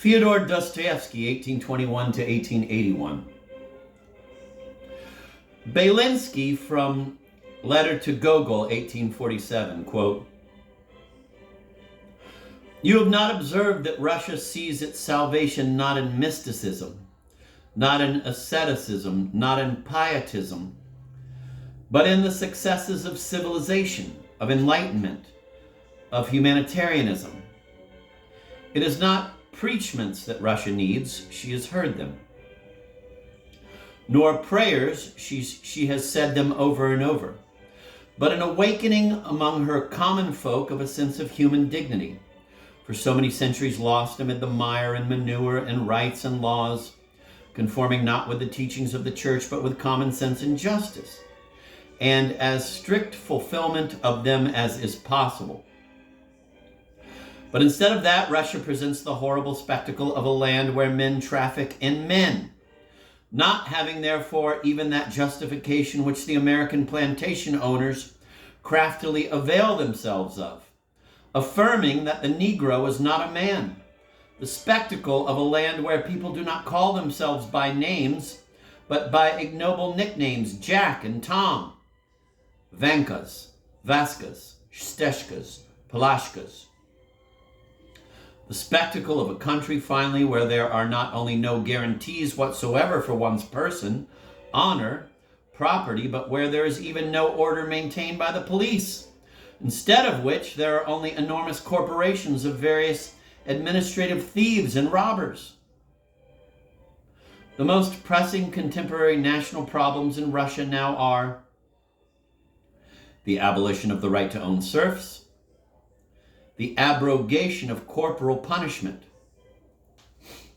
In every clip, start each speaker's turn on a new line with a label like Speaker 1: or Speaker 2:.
Speaker 1: Fyodor Dostoyevsky, 1821 to 1881. Belinsky from Letter to Gogol, 1847, quote, "You have not observed that Russia sees its salvation not in mysticism, not in asceticism, not in pietism, but in the successes of civilization, of enlightenment, of humanitarianism. It is not preachments that Russia needs, she has heard them. Nor prayers, she has said them over and over, but an awakening among her common folk of a sense of human dignity, for so many centuries lost amid the mire and manure and rights and laws, conforming not with the teachings of the church, but with common sense and justice, and as strict fulfillment of them as is possible. But instead of that, Russia presents the horrible spectacle of a land where men traffic in men, not having therefore even that justification which the American plantation owners craftily avail themselves of, affirming that the Negro is not a man. The spectacle of a land where people do not call themselves by names, but by ignoble nicknames, Jack and Tom, Vankas, Vaskas, Steshkas, Palashkas. The spectacle of a country, finally, where there are not only no guarantees whatsoever for one's person, honor, property, but where there is even no order maintained by the police, instead of which there are only enormous corporations of various administrative thieves and robbers. The most pressing contemporary national problems in Russia now are the abolition of the right to own serfs, the abrogation of corporal punishment,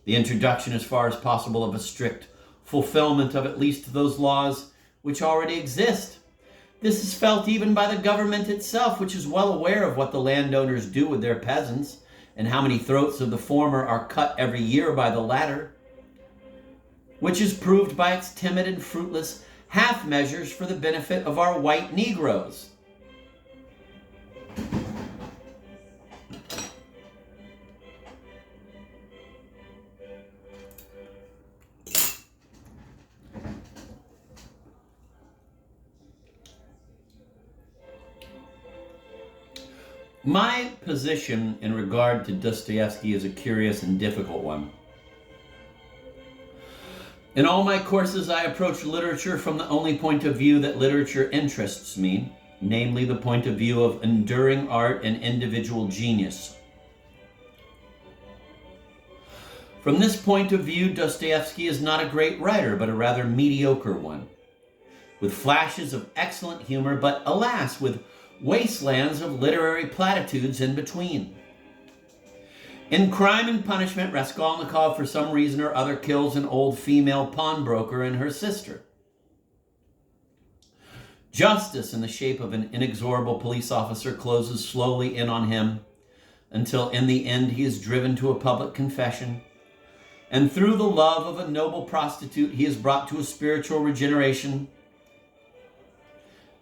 Speaker 1: the introduction as far as possible of a strict fulfillment of at least those laws which already exist. This is felt even by the government itself, which is well aware of what the landowners do with their peasants and how many throats of the former are cut every year by the latter, which is proved by its timid and fruitless half measures for the benefit of our white Negroes. My position in regard to Dostoyevsky is a curious and difficult one. In all my courses, I approach literature from the only point of view that literature interests me, namely the point of view of enduring art and individual genius. From this point of view, Dostoyevsky is not a great writer, but a rather mediocre one, with flashes of excellent humor, but alas, with wastelands of literary platitudes in between. In Crime and Punishment, Raskolnikov, for some reason or other, kills an old female pawnbroker and her sister. Justice, in the shape of an inexorable police officer, closes slowly in on him until in the end he is driven to a public confession, and through the love of a noble prostitute he is brought to a spiritual regeneration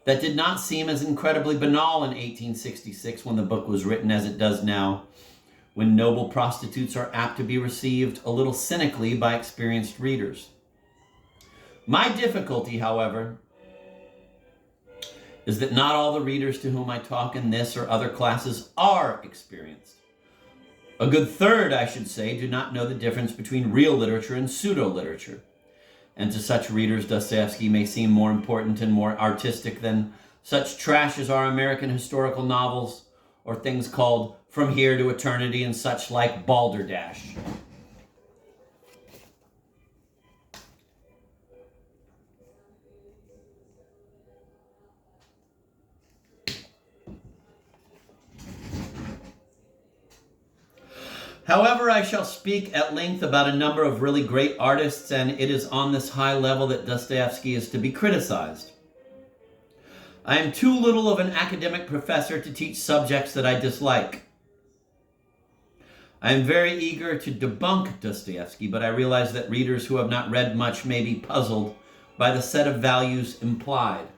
Speaker 1: that did not seem as incredibly banal in 1866 when the book was written as it does now, when noble prostitutes are apt to be received a little cynically by experienced readers. My difficulty, however, is that not all the readers to whom I talk in this or other classes are experienced. A good third, I should say, do not know the difference between real literature and pseudo-literature. And to such readers, Dostoevsky may seem more important and more artistic than such trash as our American historical novels or things called From Here to Eternity and such like balderdash. However, I shall speak at length about a number of really great artists, and it is on this high level that Dostoevsky is to be criticized. I am too little of an academic professor to teach subjects that I dislike. I am very eager to debunk Dostoevsky, but I realize that readers who have not read much may be puzzled by the set of values implied.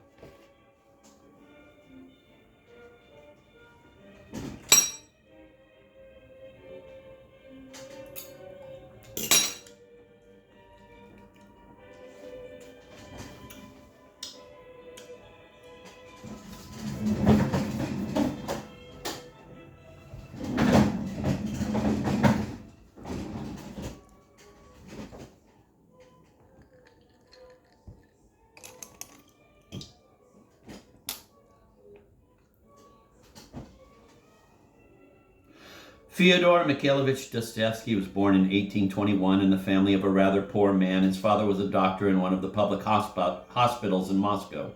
Speaker 1: Fyodor Mikhailovich Dostoyevsky was born in 1821 in the family of a rather poor man. His father was a doctor in one of the public hospitals in Moscow.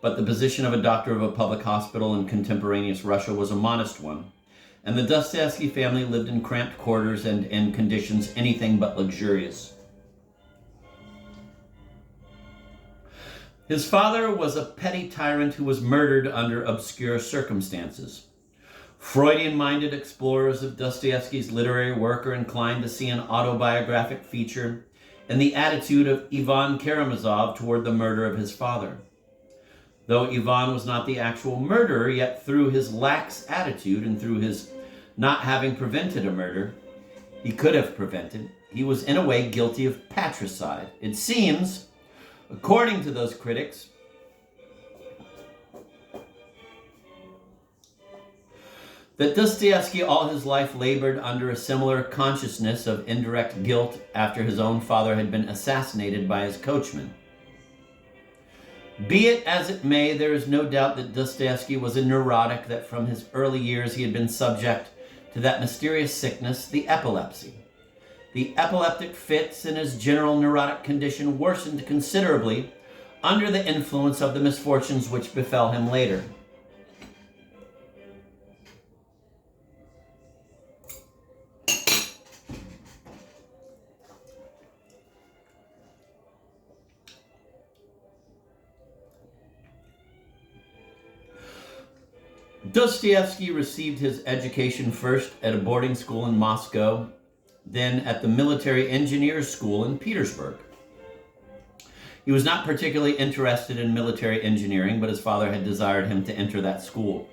Speaker 1: But the position of a doctor of a public hospital in contemporaneous Russia was a modest one, and the Dostoyevsky family lived in cramped quarters and in conditions anything but luxurious. His father was a petty tyrant who was murdered under obscure circumstances. Freudian-minded explorers of Dostoyevsky's literary work are inclined to see an autobiographic feature in the attitude of Ivan Karamazov toward the murder of his father. Though Ivan was not the actual murderer, yet through his lax attitude and through his not having prevented a murder he could have prevented, he was in a way guilty of patricide. It seems, according to those critics, that Dostoyevsky all his life labored under a similar consciousness of indirect guilt after his own father had been assassinated by his coachman. Be it as it may, there is no doubt that Dostoyevsky was a neurotic, that from his early years he had been subject to that mysterious sickness, the epilepsy. The epileptic fits in his general neurotic condition worsened considerably under the influence of the misfortunes which befell him later. Dostoyevsky received his education first at a boarding school in Moscow, then at the military engineers school in Petersburg. He was not particularly interested in military engineering, but his father had desired him to enter that school.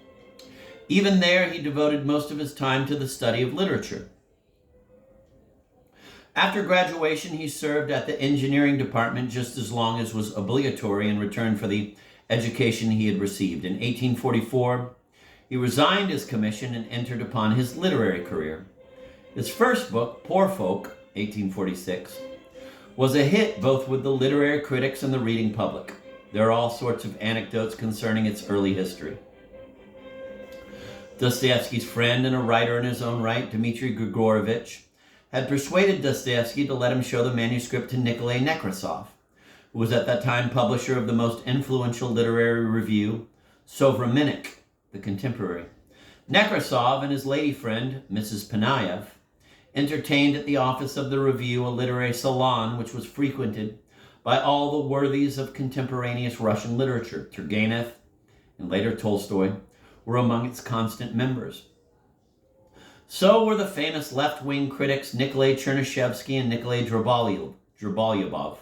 Speaker 1: Even there, he devoted most of his time to the study of literature. After graduation, he served at the engineering department just as long as was obligatory in return for the education he had received. In 1844, he resigned his commission and entered upon his literary career. His first book, Poor Folk, 1846, was a hit both with the literary critics and the reading public. There are all sorts of anecdotes concerning its early history. Dostoyevsky's friend and a writer in his own right, Dmitry Grigorovich, had persuaded Dostoyevsky to let him show the manuscript to Nikolai Nekrasov, who was at that time publisher of the most influential literary review, Sovremennik, the Contemporary. Nekrasov and his lady friend, Mrs. Panayev, entertained at the office of the review a literary salon which was frequented by all the worthies of contemporaneous Russian literature. Turgenev and later Tolstoy were among its constant members. So were the famous left-wing critics Nikolai Chernyshevsky and Nikolai Drabolyubov.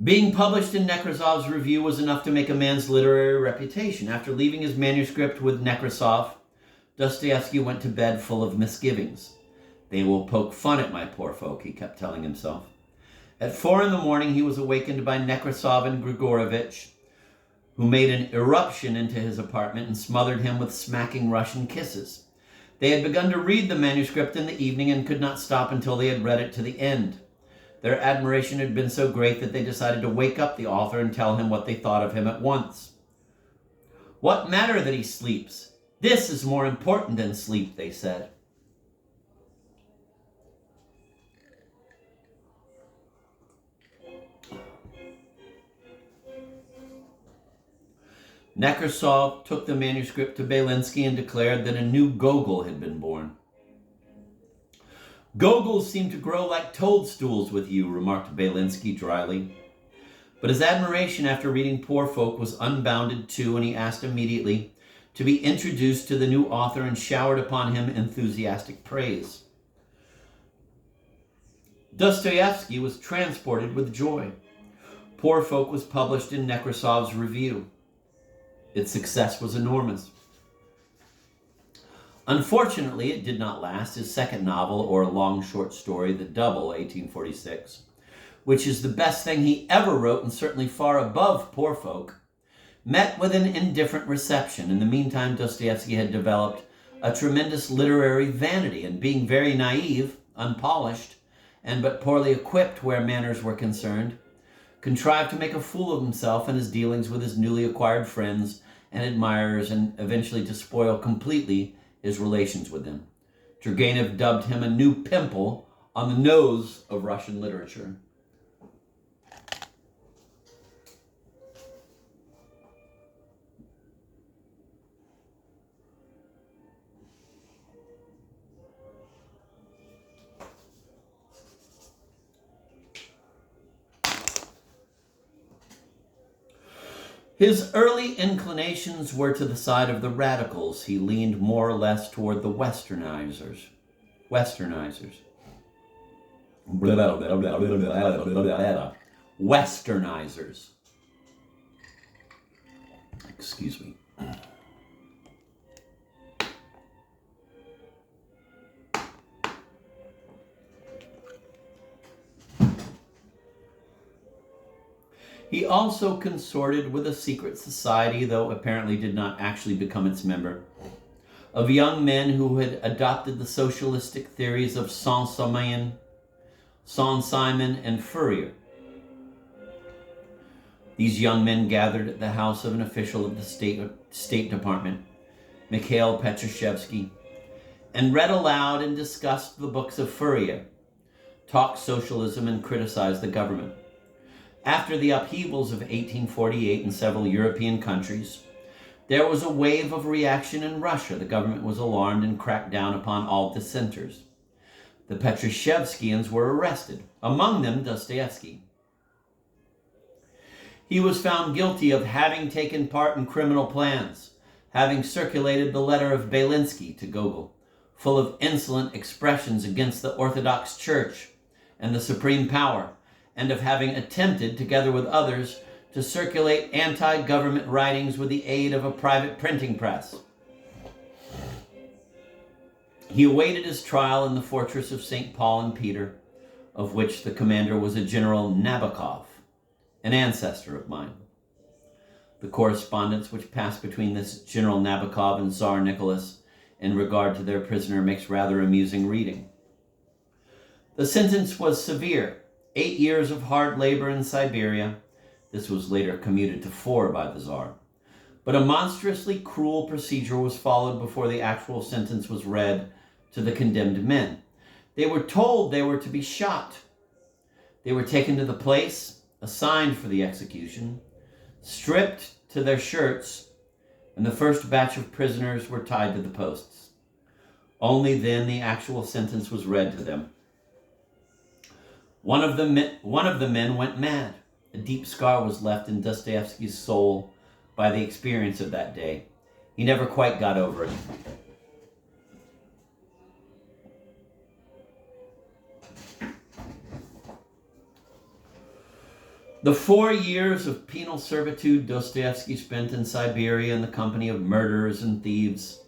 Speaker 1: Being published in Nekrasov's review was enough to make a man's literary reputation. After leaving his manuscript with Nekrasov, Dostoyevsky went to bed full of misgivings. They will poke fun at my poor folk, he kept telling himself. At 4 a.m, he was awakened by Nekrasov and Grigorovich, who made an irruption into his apartment and smothered him with smacking Russian kisses. They had begun to read the manuscript in the evening and could not stop until they had read it to the end. Their admiration had been so great that they decided to wake up the author and tell him what they thought of him at once. What matter that he sleeps? This is more important than sleep, they said. Nekrasov took the manuscript to Belinsky and declared that a new Gogol had been born. Gogols seem to grow like toadstools with you, remarked Belinsky dryly. But his admiration after reading Poor Folk was unbounded too, and he asked immediately to be introduced to the new author and showered upon him enthusiastic praise. Dostoyevsky was transported with joy. Poor Folk was published in Nekrasov's review. Its success was enormous. Unfortunately, it did not last. His second novel, or long short story, The Double, 1846, which is the best thing he ever wrote and certainly far above Poor Folk, met with an indifferent reception. In the meantime, Dostoyevsky had developed a tremendous literary vanity, and being very naive, unpolished, and but poorly equipped where manners were concerned, contrived to make a fool of himself in his dealings with his newly acquired friends and admirers, and eventually to spoil completely his relations with them. Turgenev dubbed him a new pimple on the nose of Russian literature. His early inclinations were to the side of the radicals. He leaned more or less toward the westernizers. Westernizers. Westernizers. Excuse me. He also consorted with a secret society, though apparently did not actually become its member, of young men who had adopted the socialistic theories of Saint-Simon and Fourier. These young men gathered at the house of an official of the State Department, Mikhail Dostoyevsky, and read aloud and discussed the books of Fourier, talked socialism, and criticized the government. After the upheavals of 1848 in several European countries, there was a wave of reaction in Russia. The government was alarmed and cracked down upon all dissenters. The Petroshevskians were arrested, among them Dostoyevsky. He was found guilty of having taken part in criminal plans, having circulated the letter of Belinsky to Gogol, full of insolent expressions against the Orthodox Church and the supreme power, and of having attempted, together with others, to circulate anti-government writings with the aid of a private printing press. He awaited his trial in the fortress of St. Paul and Peter, of which the commander was a General Nabokov, an ancestor of mine. The correspondence which passed between this General Nabokov and Tsar Nicholas in regard to their prisoner makes rather amusing reading. The sentence was severe: 8 years of hard labor in Siberia. This was later commuted to 4 by the Tsar. But a monstrously cruel procedure was followed before the actual sentence was read to the condemned men. They were told they were to be shot. They were taken to the place assigned for the execution, stripped to their shirts, and the first batch of prisoners were tied to the posts. Only then the actual sentence was read to them. One of the men went mad. A deep scar was left in Dostoyevsky's soul by the experience of that day. He never quite got over it. The 4 years of penal servitude Dostoyevsky spent in Siberia in the company of murderers and thieves,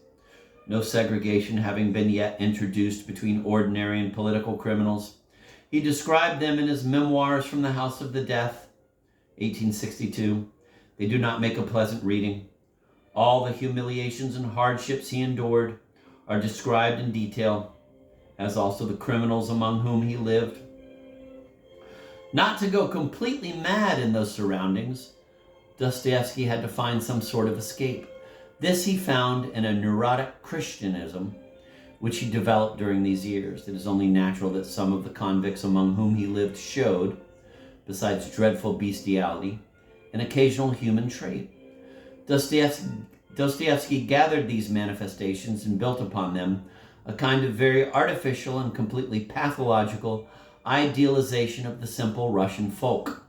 Speaker 1: no segregation having been yet introduced between ordinary and political criminals. He described them in his Memoirs from the House of the Death, 1862. They do not make a pleasant reading. All the humiliations and hardships he endured are described in detail, as also the criminals among whom he lived. Not to go completely mad in those surroundings, Dostoyevsky had to find some sort of escape. This he found in a neurotic Christianism, which he developed during these years. It is only natural that some of the convicts among whom he lived showed, besides dreadful bestiality, an occasional human trait. Dostoyevsky gathered these manifestations and built upon them a kind of very artificial and completely pathological idealization of the simple Russian folk.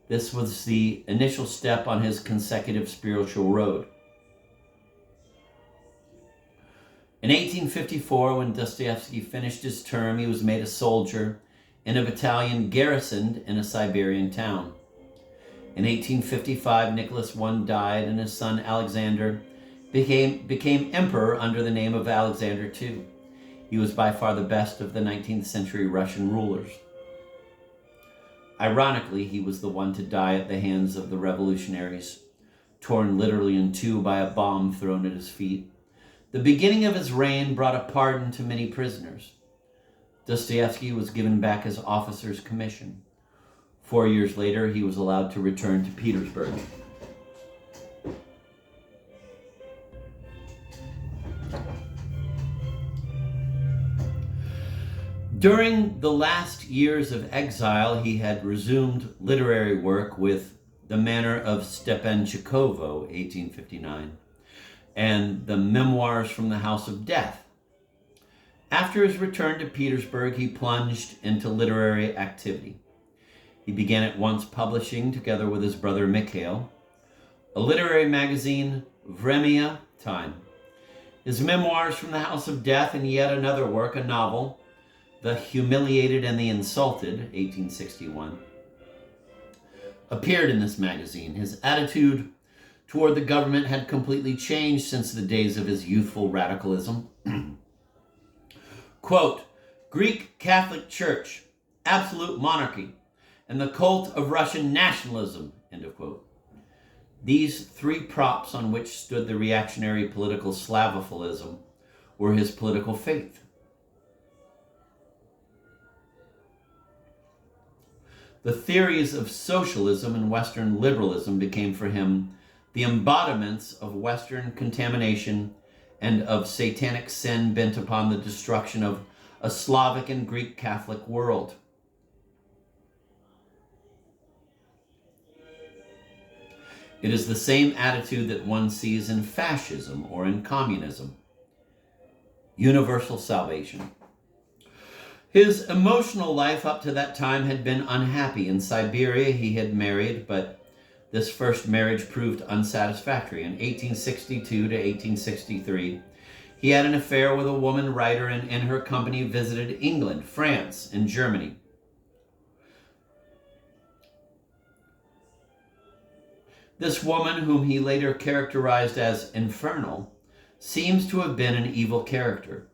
Speaker 1: This was the initial step on his consecutive spiritual road. In 1854, when Dostoyevsky finished his term, he was made a soldier in a battalion garrisoned in a Siberian town. In 1855, Nicholas I died, and his son Alexander became emperor under the name of Alexander II. He was by far the best of the 19th century Russian rulers. Ironically, he was the one to die at the hands of the revolutionaries, torn literally in two by a bomb thrown at his feet. The beginning of his reign brought a pardon to many prisoners. Dostoyevsky was given back his officer's commission. 4 years later, he was allowed to return to Petersburg. During the last years of exile, he had resumed literary work with The Manner of Stepanchikovo, 1859, and The Memoirs from the House of Death. After his return to Petersburg, he plunged into literary activity. He began at once publishing, together with his brother Mikhail, a literary magazine, Vremya, Time, his Memoirs from the House of Death, and yet another work, a novel, The Humiliated and the Insulted, 1861, appeared in this magazine. His attitude toward the government had completely changed since the days of his youthful radicalism. Quote, Greek Catholic Church, absolute monarchy, and the cult of Russian nationalism, end of quote. These three props on which stood the reactionary political Slavophilism were his political faith. The theories of socialism and Western liberalism became for him the embodiments of Western contamination and of satanic sin bent upon the destruction of a Slavic and Greek Catholic world. It is the same attitude that one sees in fascism or in communism. Universal salvation. His emotional life up to that time had been unhappy. In Siberia, he had married, but this first marriage proved unsatisfactory. In 1862 to 1863, he had an affair with a woman writer and in her company visited England, France, and Germany. This woman, whom he later characterized as infernal, seems to have been an evil character.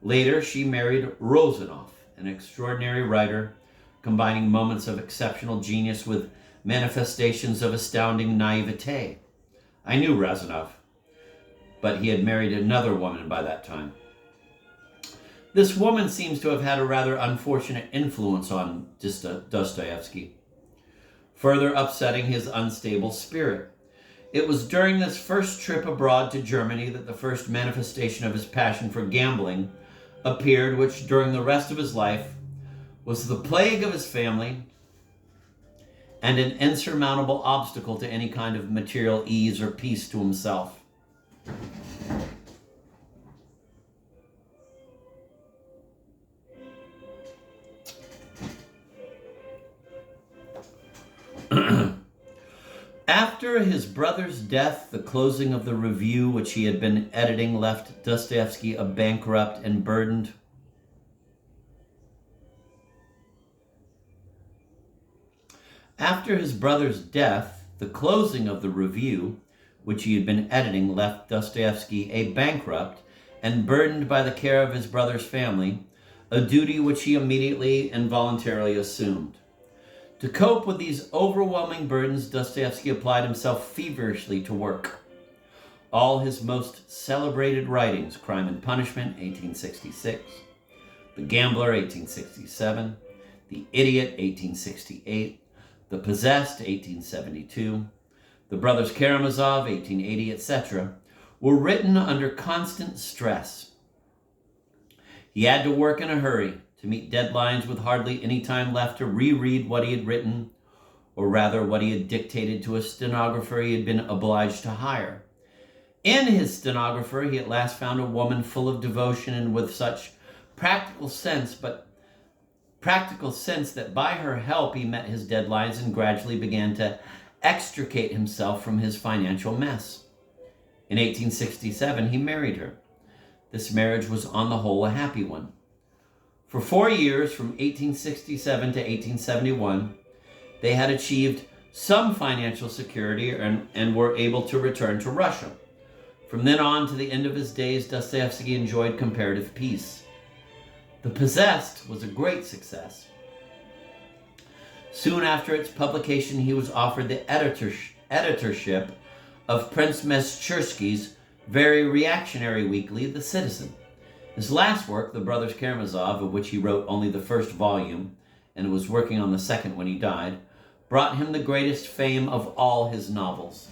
Speaker 1: Later, she married Rozanov, an extraordinary writer, combining moments of exceptional genius with manifestations of astounding naivete. I knew Rozanov, but he had married another woman by that time. This woman seems to have had a rather unfortunate influence on Dostoyevsky, further upsetting his unstable spirit. It was during this first trip abroad to Germany that the first manifestation of his passion for gambling appeared, which during the rest of his life was the plague of his family and an insurmountable obstacle to any kind of material ease or peace to himself. After his brother's death, the closing of the review which he had been editing left Dostoyevsky a bankrupt and burdened. After his brother's death, the closing of the review which he had been editing left Dostoyevsky a bankrupt and burdened by the care of his brother's family, a duty which he immediately and voluntarily assumed. To cope with these overwhelming burdens, Dostoyevsky applied himself feverishly to work. All his most celebrated writings, Crime and Punishment, 1866, The Gambler, 1867, The Idiot, 1868, The Possessed, 1872, The Brothers Karamazov, 1880, etc., were written under constant stress. He had to work in a hurry, to meet deadlines with hardly any time left to reread what he had written, or rather what he had dictated to a stenographer he had been obliged to hire. In his stenographer, he at last found a woman full of devotion and with such practical sense that by her help he met his deadlines and gradually began to extricate himself from his financial mess. In 1867, he married her. This marriage was on the whole a happy one. For 4 years, from 1867 to 1871, they had achieved some financial security and were able to return to Russia. From then on to the end of his days, Dostoyevsky enjoyed comparative peace. The Possessed was a great success. Soon after its publication, he was offered the editorship of Prince Meshchersky's very reactionary weekly, The Citizen. His last work, The Brothers Karamazov, of which he wrote only the first volume and was working on the second when he died, brought him the greatest fame of all his novels.